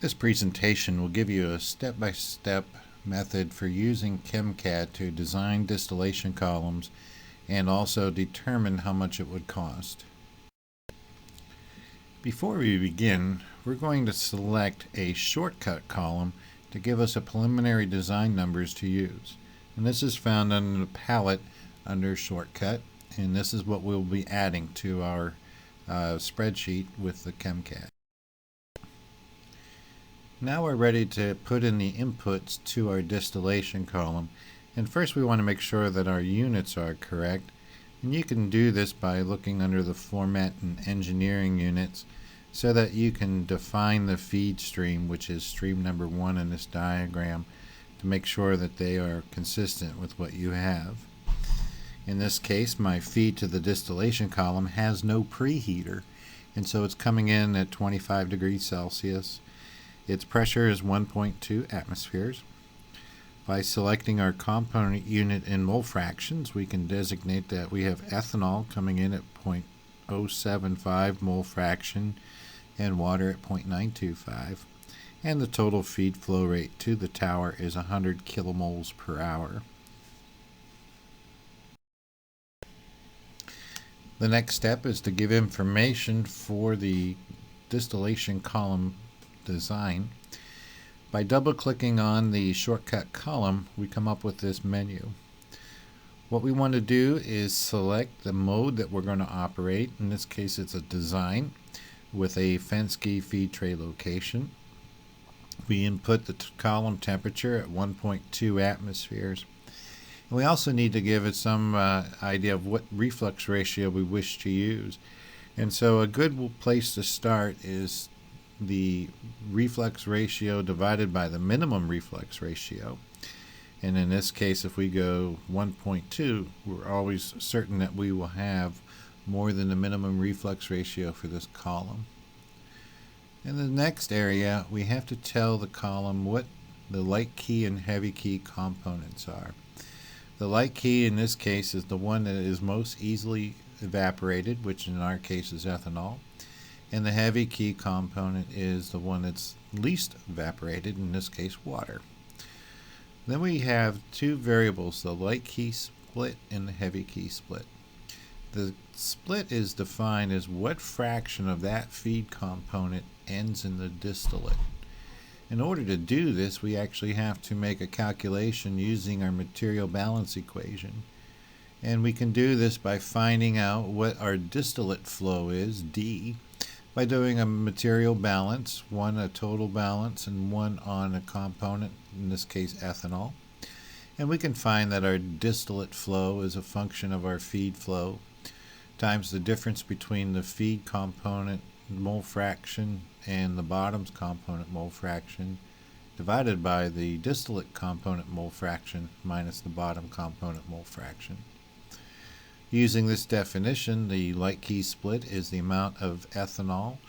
This presentation will give you a step-by-step method for using ChemCAD to design distillation columns and also determine how much it would cost. Before we begin, we're going to select a shortcut column to give us a preliminary design numbers to use. And this is found under the palette under shortcut, and this is what we'll be adding to our spreadsheet with the ChemCAD. Now we're ready to put in the inputs to our distillation column, and first we want to make sure that our units are correct, and you can do this by looking under the format and engineering units so that you can define the feed stream, which is stream number 1 in this diagram, to make sure that they are consistent with what you have. In this case, my feed to the distillation column has no preheater, and so it's coming in at 25 degrees Celsius. Its pressure is 1.2 atmospheres. By selecting our component unit in mole fractions, we can designate that we have ethanol coming in at 0.075 mole fraction and water at 0.925. And the total feed flow rate to the tower is 100 kilomoles per hour. The next step is to give information for the distillation column design. By double-clicking on the shortcut column, we come up with this menu. What we want to do is select the mode that we're going to operate. In this case, it's a design with a Fensky feed tray location. We input the column temperature at 1.2 atmospheres. And we also need to give it some idea of what reflux ratio we wish to use. And so a good place to start is the reflux ratio divided by the minimum reflux ratio. And in this case, if we go 1.2, we're always certain that we will have more than the minimum reflux ratio for this column. In the next area, we have to tell the column what the light key and heavy key components are. The light key in this case is the one that is most easily evaporated, which in our case is ethanol. And the heavy key component is the one that's least evaporated, in this case water. Then we have two variables, the light key split and the heavy key split. The split is defined as what fraction of that feed component ends in the distillate. In order to do this, we actually have to make a calculation using our material balance equation. And we can do this by finding out what our distillate flow is, D, by doing a material balance, one a total balance and one on a component, in this case ethanol. And we can find that our distillate flow is a function of our feed flow times the difference between the feed component mole fraction and the bottoms component mole fraction divided by the distillate component mole fraction minus the bottom component mole fraction. Using this definition, the light key split is the amount of ethanol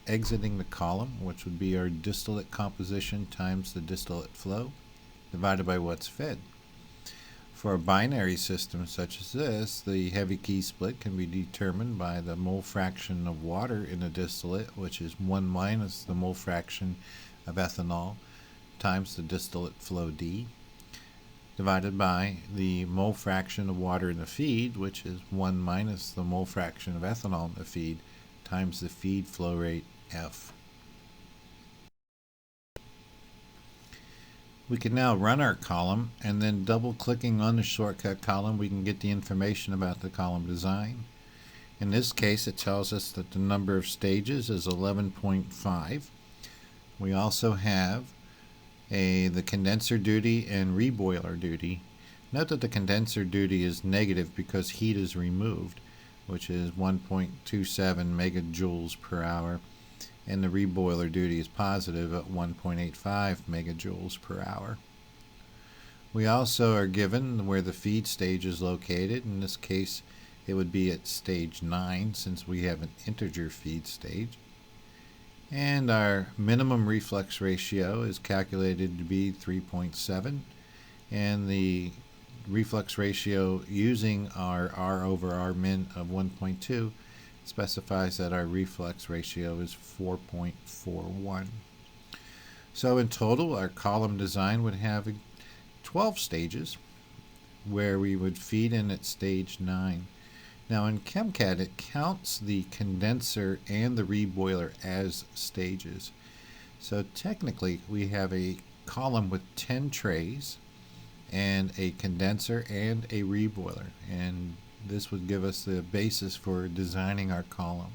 exiting the column, which would be our distillate composition times the distillate flow, divided by what's fed. For a binary system such as this, the heavy key split can be determined by the mole fraction of water in the distillate, which is 1 minus the mole fraction of ethanol times the distillate flow D, divided by the mole fraction of water in the feed, which is 1 minus the mole fraction of ethanol in the feed, times the feed flow rate F. We can now run our column, and then double-clicking on the shortcut column, we can get the information about the column design. In this case, it tells us that the number of stages is 11.5. We also have the condenser duty and reboiler duty. Note that the condenser duty is negative because heat is removed, which is 1.27 megajoules per hour, and the reboiler duty is positive at 1.85 megajoules per hour. We also are given where the feed stage is located. In this case, it would be at stage 9 since we have an integer feed stage. And our minimum reflux ratio is calculated to be 3.7, and the reflux ratio using our R over R min of 1.2 specifies that our reflux ratio is 4.41. So in total, our column design would have 12 stages where we would feed in at stage 9. Now in ChemCAD, it counts the condenser and the reboiler as stages. So technically, we have a column with 10 trays and a condenser and a reboiler, and this would give us the basis for designing our column.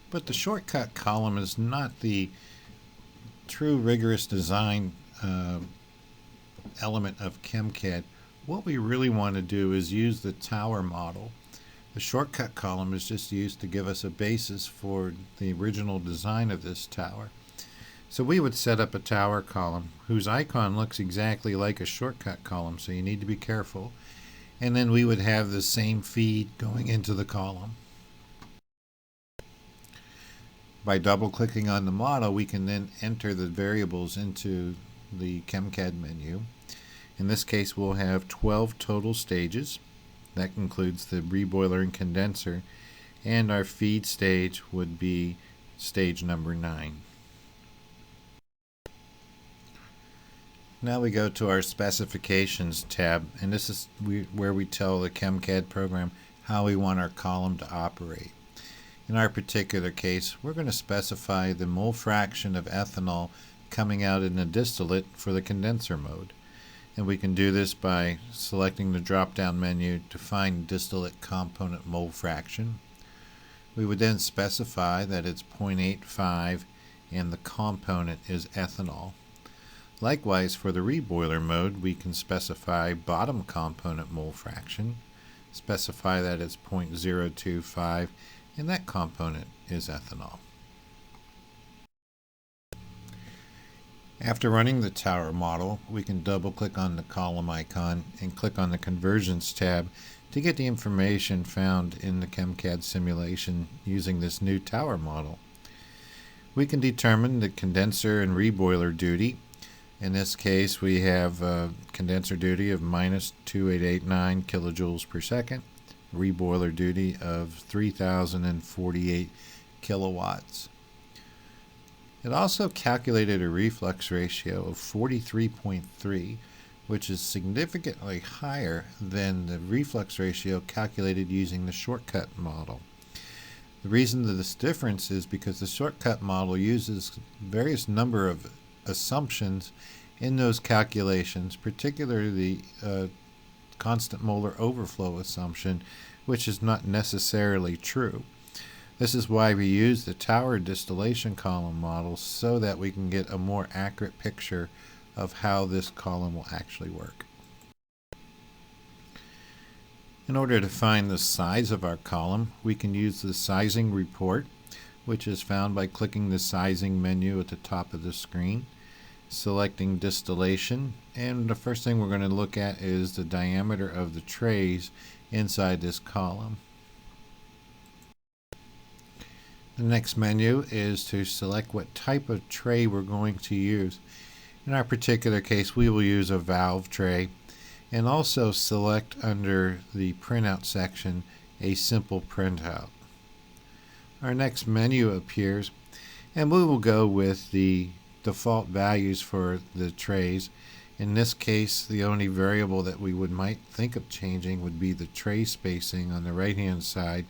But the shortcut column is not the true rigorous design element of ChemCAD. What we really want to do is use the tower model. The shortcut column is just used to give us a basis for the original design of this tower. So we would set up a tower column whose icon looks exactly like a shortcut column, so you need to be careful. And then we would have the same feed going into the column. By double-clicking on the model, we can then enter the variables into the ChemCAD menu. In this case, we'll have 12 total stages. That includes the reboiler and condenser, and our feed stage would be stage number 9. Now we go to our specifications tab, and this is where we tell the ChemCAD program how we want our column to operate. In our particular case, we're going to specify the mole fraction of ethanol coming out in the distillate for the condenser mode. And we can do this by selecting the drop-down menu to find distillate component mole fraction. We would then specify that it's 0.85 and the component is ethanol. Likewise, for the reboiler mode, we can specify bottom component mole fraction, specify that it's 0.025, and that component is ethanol. After running the tower model, we can double-click on the column icon and click on the Conversions tab to get the information found in the ChemCAD simulation using this new tower model. We can determine the condenser and reboiler duty. In this case, we have a condenser duty of minus 2889 kilojoules per second, reboiler duty of 3048 kilowatts. It also calculated a reflux ratio of 43.3, which is significantly higher than the reflux ratio calculated using the shortcut model. The reason that this difference is because the shortcut model uses various number of assumptions in those calculations, particularly the constant molar overflow assumption, which is not necessarily true. This is why we use the tower distillation column model so that we can get a more accurate picture of how this column will actually work. In order to find the size of our column, we can use the sizing report, which is found by clicking the sizing menu at the top of the screen, selecting distillation, and the first thing we're going to look at is the diameter of the trays inside this column. The next menu is to select what type of tray we're going to use. In our particular case, we will use a valve tray, and also select under the printout section a simple printout. Our next menu appears, and we will go with the default values for the trays. In this case, the only variable that we might think of changing would be the tray spacing on the right hand side,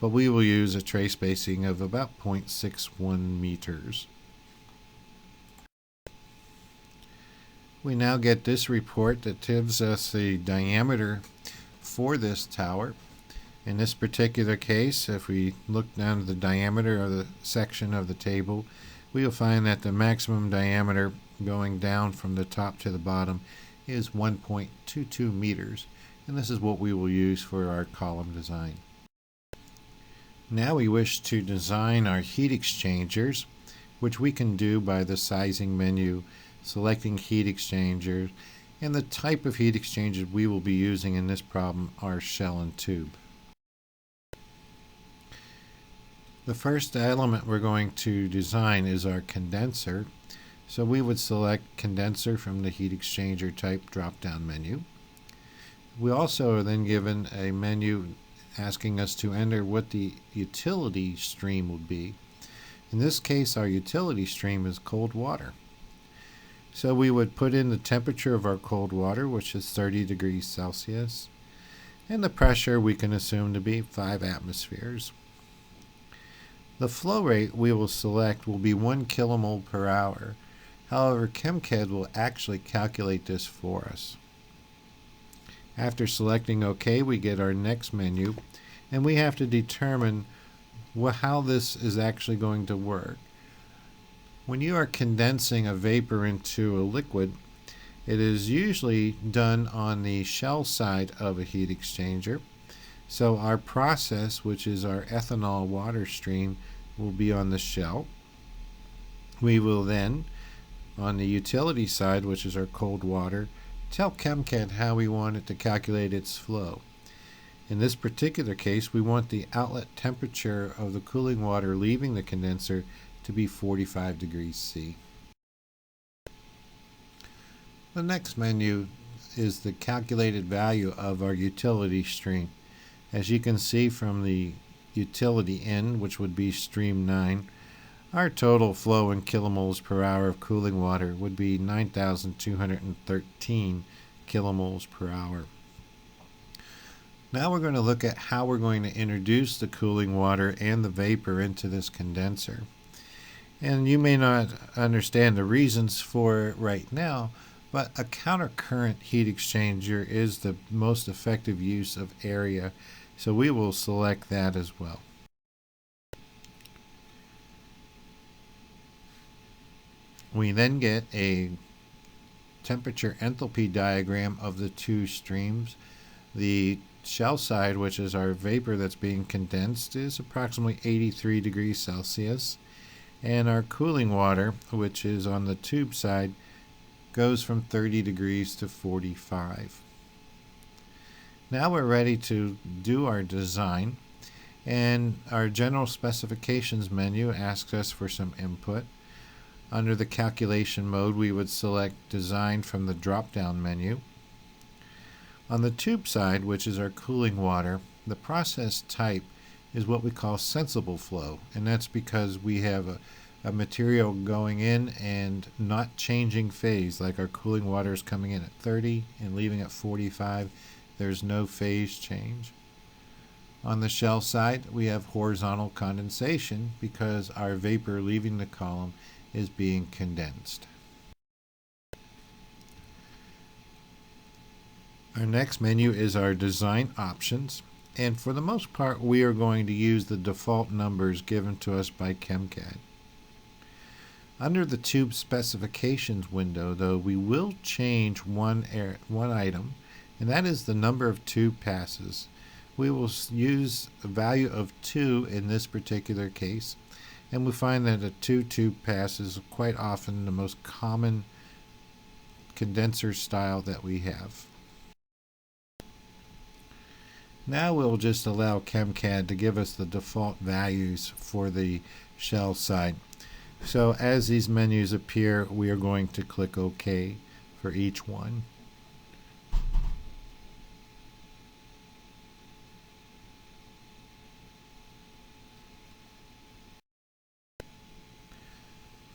but we will use a tray spacing of about 0.61 meters. We now get this report that gives us the diameter for this tower. In this particular case, if we look down to the diameter of the section of the table, we will find that the maximum diameter going down from the top to the bottom is 1.22 meters, and this is what we will use for our column design. Now we wish to design our heat exchangers, which we can do by the sizing menu, selecting heat exchangers, and the type of heat exchangers we will be using in this problem are shell and tube. The first element we're going to design is our condenser, so we would select condenser from the heat exchanger type drop-down menu. We also are then given a menu asking us to enter what the utility stream would be. In this case, our utility stream is cold water. So we would put in the temperature of our cold water, which is 30 degrees Celsius, and the pressure we can assume to be 5 atmospheres. The flow rate we will select will be 1 kilomole per hour. However, ChemCAD will actually calculate this for us. After selecting OK, we get our next menu, and we have to determine how this is actually going to work. When you are condensing a vapor into a liquid, it is usually done on the shell side of a heat exchanger. So our process, which is our ethanol water stream, will be on the shell. We will then, on the utility side, which is our cold water, tell ChemCAD how we want it to calculate its flow. In this particular case, we want the outlet temperature of the cooling water leaving the condenser to be 45 degrees C. The next menu is the calculated value of our utility stream. As you can see from the utility end, which would be stream 9, our total flow in kilomoles per hour of cooling water would be 9,213 kilomoles per hour. Now we're going to look at how we're going to introduce the cooling water and the vapor into this condenser. And you may not understand the reasons for it right now, but a countercurrent heat exchanger is the most effective use of area, so we will select that as well. We then get a temperature enthalpy diagram of the two streams. The shell side, which is our vapor that's being condensed, is approximately 83 degrees Celsius. And our cooling water, which is on the tube side, goes from 30 degrees to 45. Now we're ready to do our design, and our general specifications menu asks us for some input. Under the calculation mode, we would select design from the drop-down menu. On the tube side, which is our cooling water, the process type is what we call sensible flow, and that's because we have a material going in and not changing phase, like our cooling water is coming in at 30 and leaving at 45. There's no phase change. On the shell side, we have horizontal condensation because our vapor leaving the column is being condensed. Our next menu is our design options, and for the most part we are going to use the default numbers given to us by ChemCAD. Under the tube specifications window, though, we will change one item, and that is the number of tube passes. We will use a value of 2 in this particular case, and we find that a 2 tube pass is quite often the most common condenser style that we have. Now we'll just allow ChemCAD to give us the default values for the shell side. So as these menus appear, we are going to click OK for each one.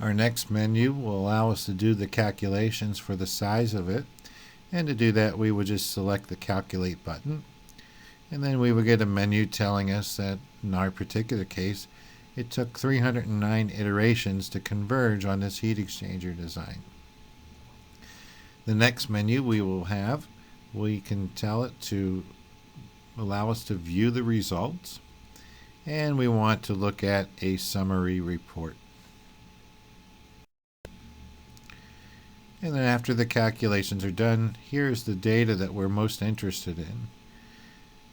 Our next menu will allow us to do the calculations for the size of it, and to do that we would just select the calculate button, and then we would get a menu telling us that in our particular case it took 309 iterations to converge on this heat exchanger design. The next menu we can tell it to allow us to view the results, and we want to look at a summary report. And then after the calculations are done, here's the data that we're most interested in.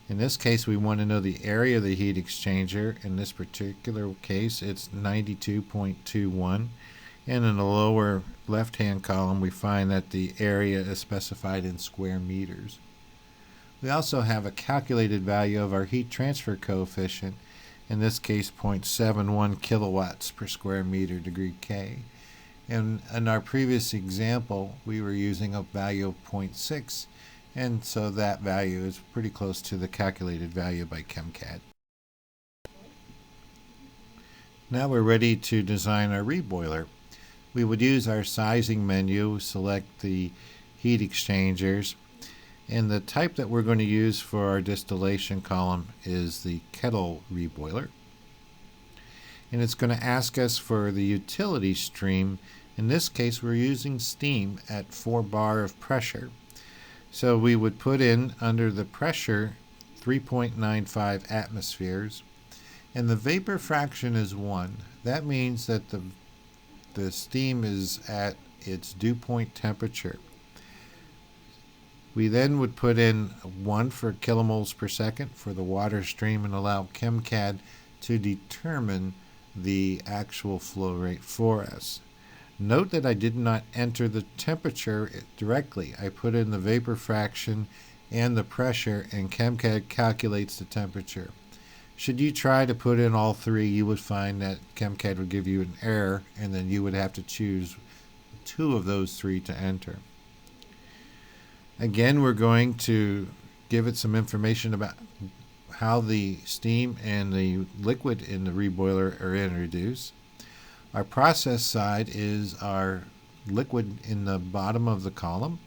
In this case, we want to know the area of the heat exchanger. In this particular case, it's 92.21. And in the lower left-hand column, we find that the area is specified in square meters. We also have a calculated value of our heat transfer coefficient, in this case 0.71 kilowatts per square meter degree K. And in our previous example, we were using a value of 0.6, and so that value is pretty close to the calculated value by ChemCAD. Now we're ready to design our reboiler. We would use our sizing menu, select the heat exchangers, and the type that we're going to use for our distillation column is the Kettle reboiler. And it's going to ask us for the utility stream. In this case, we're using steam at 4 bar of pressure. So we would put in under the pressure 3.95 atmospheres, and the vapor fraction is 1. That means that the steam is at its dew point temperature. We then would put in 1 for kilomoles per second for the water stream and allow ChemCAD to determine the actual flow rate for us. Note that I did not enter the temperature directly. I put in the vapor fraction and the pressure, and ChemCAD calculates the temperature. Should you try to put in all three, you would find that ChemCAD would give you an error, and then you would have to choose 2 of those 3 to enter. Again, we're going to give it some information about how the steam and the liquid in the reboiler are introduced. Our process side is our liquid in the bottom of the column,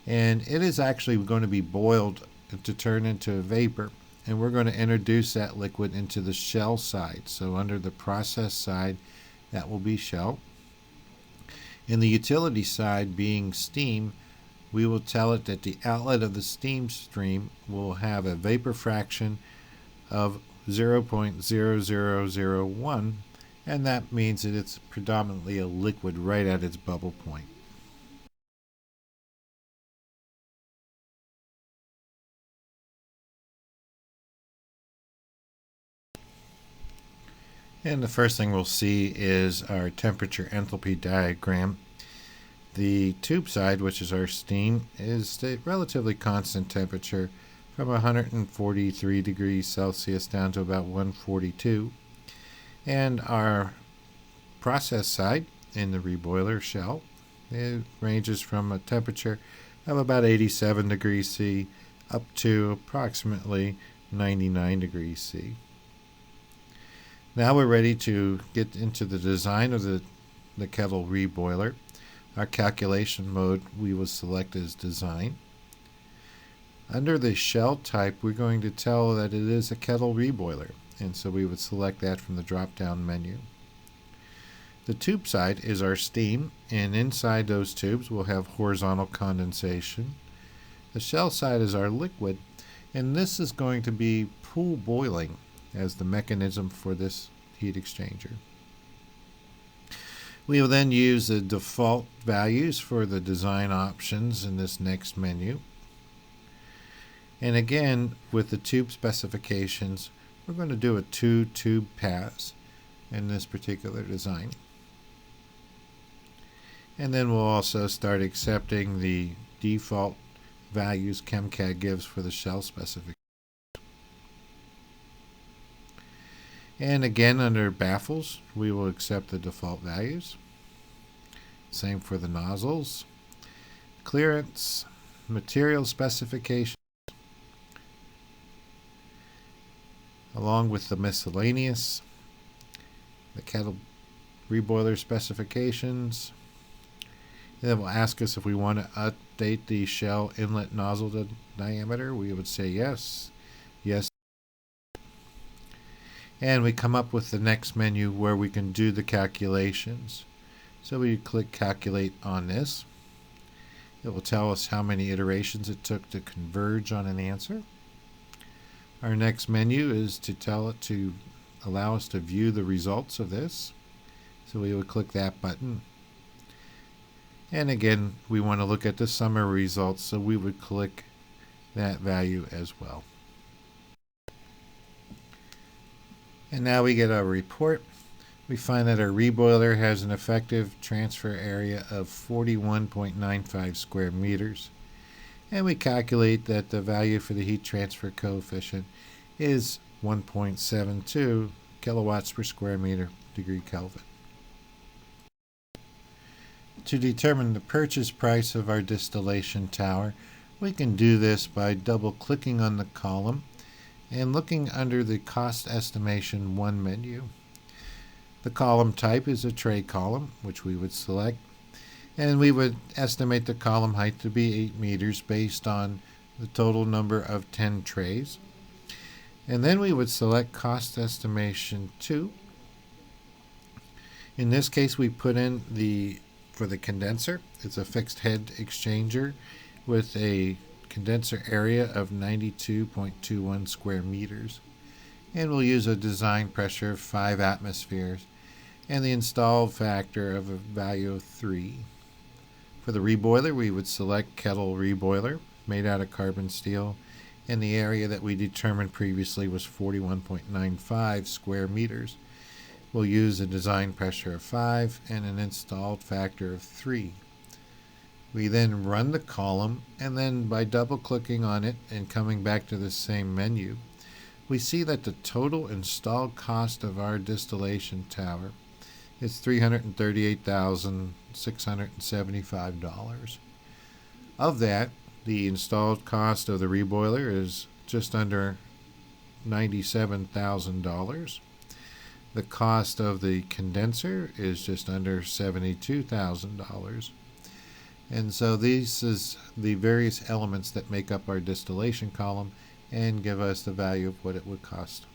and it is actually going to be boiled to turn into a vapor, and we're going to introduce that liquid into the shell side. So under the process side, that will be shell. In the utility side, being steam, we will tell it that the outlet of the steam stream will have a vapor fraction of 0.0001, and that means that it's predominantly a liquid right at its bubble point. And the first thing we'll see is our temperature enthalpy diagram. The tube side, which is our steam, is a relatively constant temperature from 143 degrees Celsius down to about 142. And our process side in the reboiler shell, it ranges from a temperature of about 87 degrees C up to approximately 99 degrees C. Now we're ready to get into the design of the Kettle reboiler. Our calculation mode we will select as design. Under the shell type, we're going to tell that it is a Kettle reboiler, and so we would select that from the drop-down menu. The tube side is our steam, and inside those tubes we'll have horizontal condensation. The shell side is our liquid, and this is going to be pool boiling as the mechanism for this heat exchanger. We will then use the default values for the design options in this next menu. And again, with the tube specifications, we're going to do a 2-tube pass in this particular design. And then we'll also start accepting the default values ChemCAD gives for the shell specification. And again, under baffles, we will accept the default values. Same for the nozzles, clearance, material specification, along with the miscellaneous, the Kettle reboiler specifications. And then we'll ask us if we want to update the shell inlet nozzle diameter. We would say yes, yes. And we come up with the next menu where we can do the calculations. So we click calculate on this. It will tell us how many iterations it took to converge on an answer. Our next menu is to tell it to allow us to view the results of this. So we would click that button. And again, we want to look at the summary results, so we would click that value as well. And now we get our report. We find that our reboiler has an effective transfer area of 41.95 square meters. And we calculate that the value for the heat transfer coefficient is 1.72 kilowatts per square meter degree Kelvin. To determine the purchase price of our distillation tower, we can do this by double-clicking on the column and looking under the Cost Estimation 1 menu. The column type is a tray column, which we would select, and we would estimate the column height to be 8 meters based on the total number of 10 trays. And then we would select cost estimation 2. In this case, we put in for the condenser, it's a fixed head exchanger with a condenser area of 92.21 square meters. And we'll use a design pressure of 5 atmospheres and the installed factor of a value of 3. For the reboiler, we would select Kettle Reboiler, made out of carbon steel, and the area that we determined previously was 41.95 square meters. We'll use a design pressure of 5 and an installed factor of 3. We then run the column, and then by double-clicking on it and coming back to the same menu, we see that the total installed cost of our distillation tower is $338,675. Of that, the installed cost of the reboiler is just under $97,000. The cost of the condenser is just under $72,000. And so these is the various elements that make up our distillation column and give us the value of what it would cost.